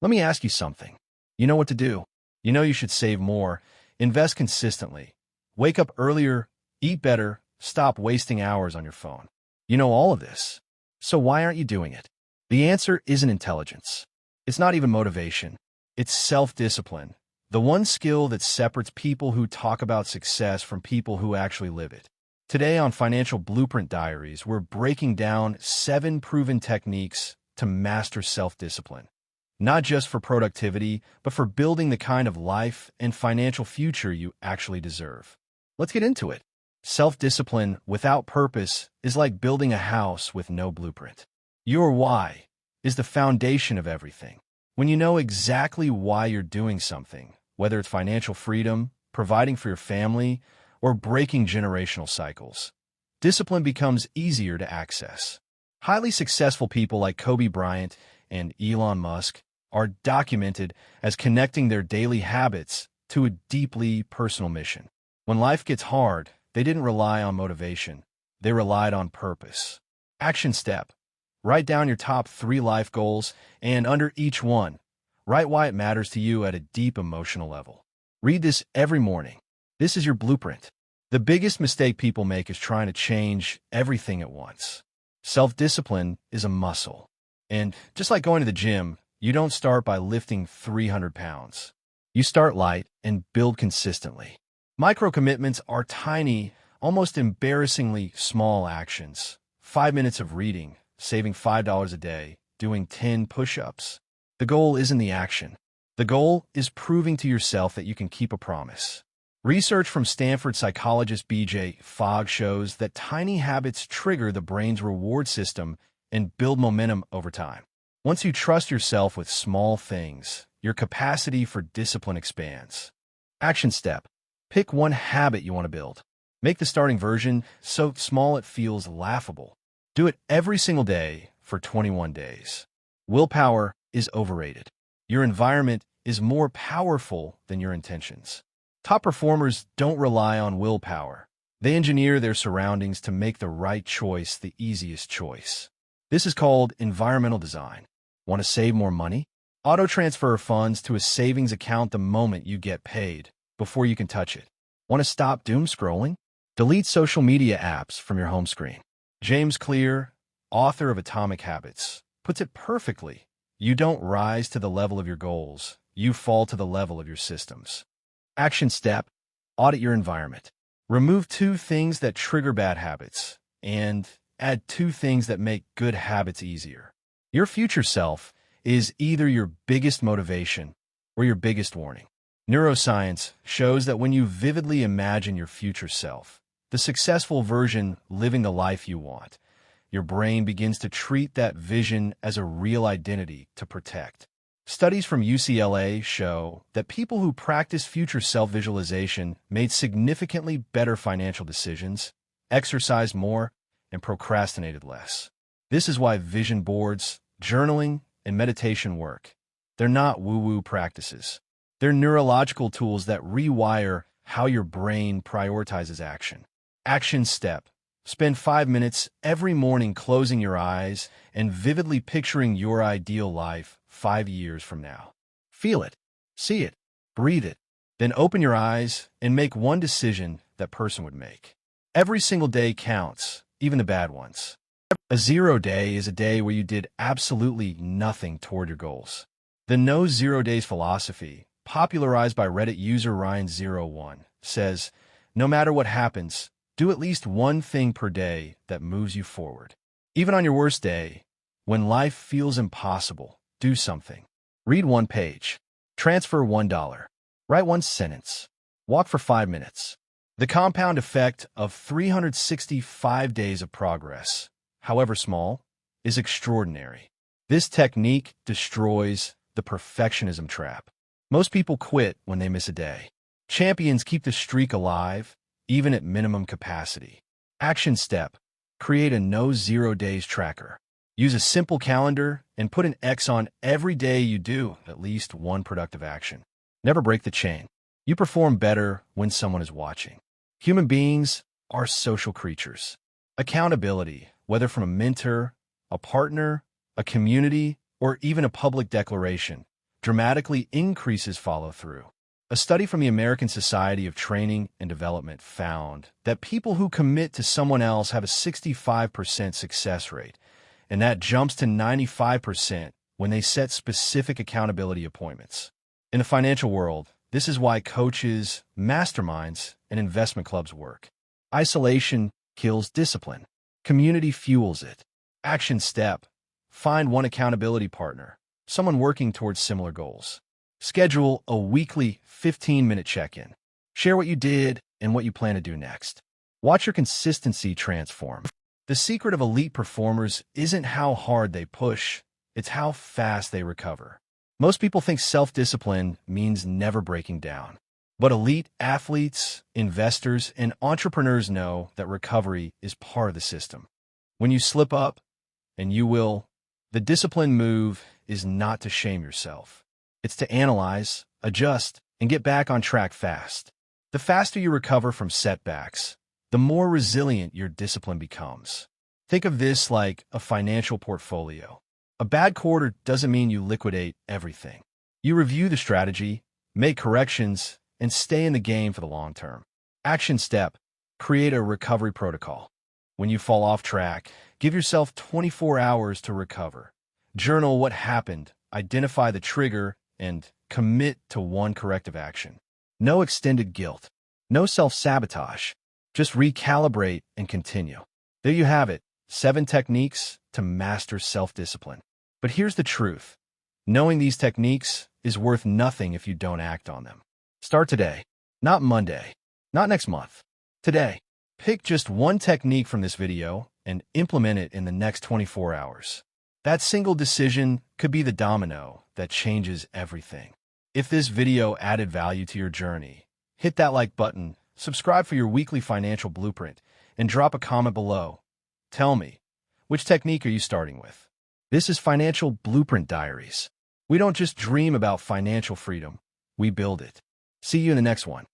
Let me ask you something. You know what to do. You know you should save more, invest consistently, wake up earlier, eat better, stop wasting hours on your phone. You know all of this. So why aren't you doing it? The answer isn't intelligence. It's not even motivation. It's self-discipline, the one skill that separates people who talk about success from people who actually live it. Today on Financial Blueprint Diaries, we're breaking down 7 proven techniques to master self-discipline. Not just for productivity, but for building the kind of life and financial future you actually deserve. Let's get into it. Self-discipline without purpose is like building a house with no blueprint. Your why is the foundation of everything. When you know exactly why you're doing something, whether it's financial freedom, providing for your family, or breaking generational cycles, discipline becomes easier to access. Highly successful people like Kobe Bryant and Elon Musk are documented as connecting their daily habits to a deeply personal mission. When life gets hard, they didn't rely on motivation. They relied on purpose. Action step. Write down your top 3 life goals, and under each one, write why it matters to you at a deep emotional level. Read this every morning. This is your blueprint. The biggest mistake people make is trying to change everything at once. Self-discipline is a muscle. And just like going to the gym, you don't start by lifting 300 pounds. You start light and build consistently. Micro-commitments are tiny, almost embarrassingly small actions. 5 minutes of reading, saving $5 a day, doing 10 push-ups. The goal isn't the action. The goal is proving to yourself that you can keep a promise. Research from Stanford psychologist B.J. Fogg shows that tiny habits trigger the brain's reward system and build momentum over time. Once you trust yourself with small things, your capacity for discipline expands. Action step. Pick one habit you want to build. Make the starting version so small it feels laughable. Do it every single day for 21 days. Willpower is overrated. Your environment is more powerful than your intentions. Top performers don't rely on willpower. They engineer their surroundings to make the right choice the easiest choice. This is called environmental design. Want to save more money? Auto-transfer funds to a savings account the moment you get paid, before you can touch it. Want to stop doom scrolling? Delete social media apps from your home screen. James Clear, author of Atomic Habits, puts it perfectly. You don't rise to the level of your goals. You fall to the level of your systems. Action step. Audit your environment. Remove 2 things that trigger bad habits and add 2 things that make good habits easier. Your future self is either your biggest motivation or your biggest warning. Neuroscience shows that when you vividly imagine your future self, the successful version living the life you want, your brain begins to treat that vision as a real identity to protect. Studies from UCLA show that people who practice future self-visualization made significantly better financial decisions, exercised more, and procrastinated less. This is why vision boards, journaling, and meditation work. They're not woo-woo practices. They're neurological tools that rewire how your brain prioritizes action. Action step. Spend 5 minutes every morning closing your eyes and vividly picturing your ideal life 5 years from now. Feel it, see it, breathe it. Then open your eyes and make one decision that person would make. Every single day counts, even the bad ones. A 0 day is a day where you did absolutely nothing toward your goals. The no 0 days philosophy, popularized by Reddit user Ryan01, says, no matter what happens, do at least one thing per day that moves you forward. Even on your worst day, when life feels impossible, do something. Read 1 page. Transfer $1. Write 1 sentence. Walk for 5 minutes. The compound effect of 365 days of progress, however small, is extraordinary. This technique destroys the perfectionism trap. Most people quit when they miss a day. Champions keep the streak alive, even at minimum capacity. Action step. Create a no 0 days tracker. Use a simple calendar and put an X on every day you do at least one productive action. Never break the chain. You perform better when someone is watching. Human beings are social creatures. Accountability, whether from a mentor, a partner, a community, or even a public declaration, dramatically increases follow-through. A study from the American Society of Training and Development found that people who commit to someone else have a 65% success rate, and that jumps to 95% when they set specific accountability appointments. In the financial world, this is why coaches, masterminds, and investment clubs work. Isolation kills discipline. Community fuels it. Action step: find one accountability partner, someone working towards similar goals. Schedule a weekly 15-minute check-in. Share what you did and what you plan to do next. Watch your consistency transform. The secret of elite performers isn't how hard they push, it's how fast they recover. Most people think self-discipline means never breaking down. But elite athletes, investors, and entrepreneurs know that recovery is part of the system. When you slip up, and you will, the disciplined move is not to shame yourself. It's to analyze, adjust, and get back on track fast. The faster you recover from setbacks, the more resilient your discipline becomes. Think of this like a financial portfolio. A bad quarter doesn't mean you liquidate everything. You review the strategy, make corrections, and stay in the game for the long term. Action step: create a recovery protocol. When you fall off track, give yourself 24 hours to recover. Journal what happened, identify the trigger, and commit to one corrective action. No extended guilt. No self-sabotage. Just recalibrate and continue. There you have it, 7 techniques to master self-discipline. But here's the truth. Knowing these techniques is worth nothing if you don't act on them. Start today. Not Monday. Not next month. Today. Pick just one technique from this video and implement it in the next 24 hours. That single decision could be the domino that changes everything. If this video added value to your journey, hit that like button, subscribe for your weekly financial blueprint, and drop a comment below. Tell me, which technique are you starting with? This is Financial Blueprint Diaries. We don't just dream about financial freedom, we build it. See you in the next one.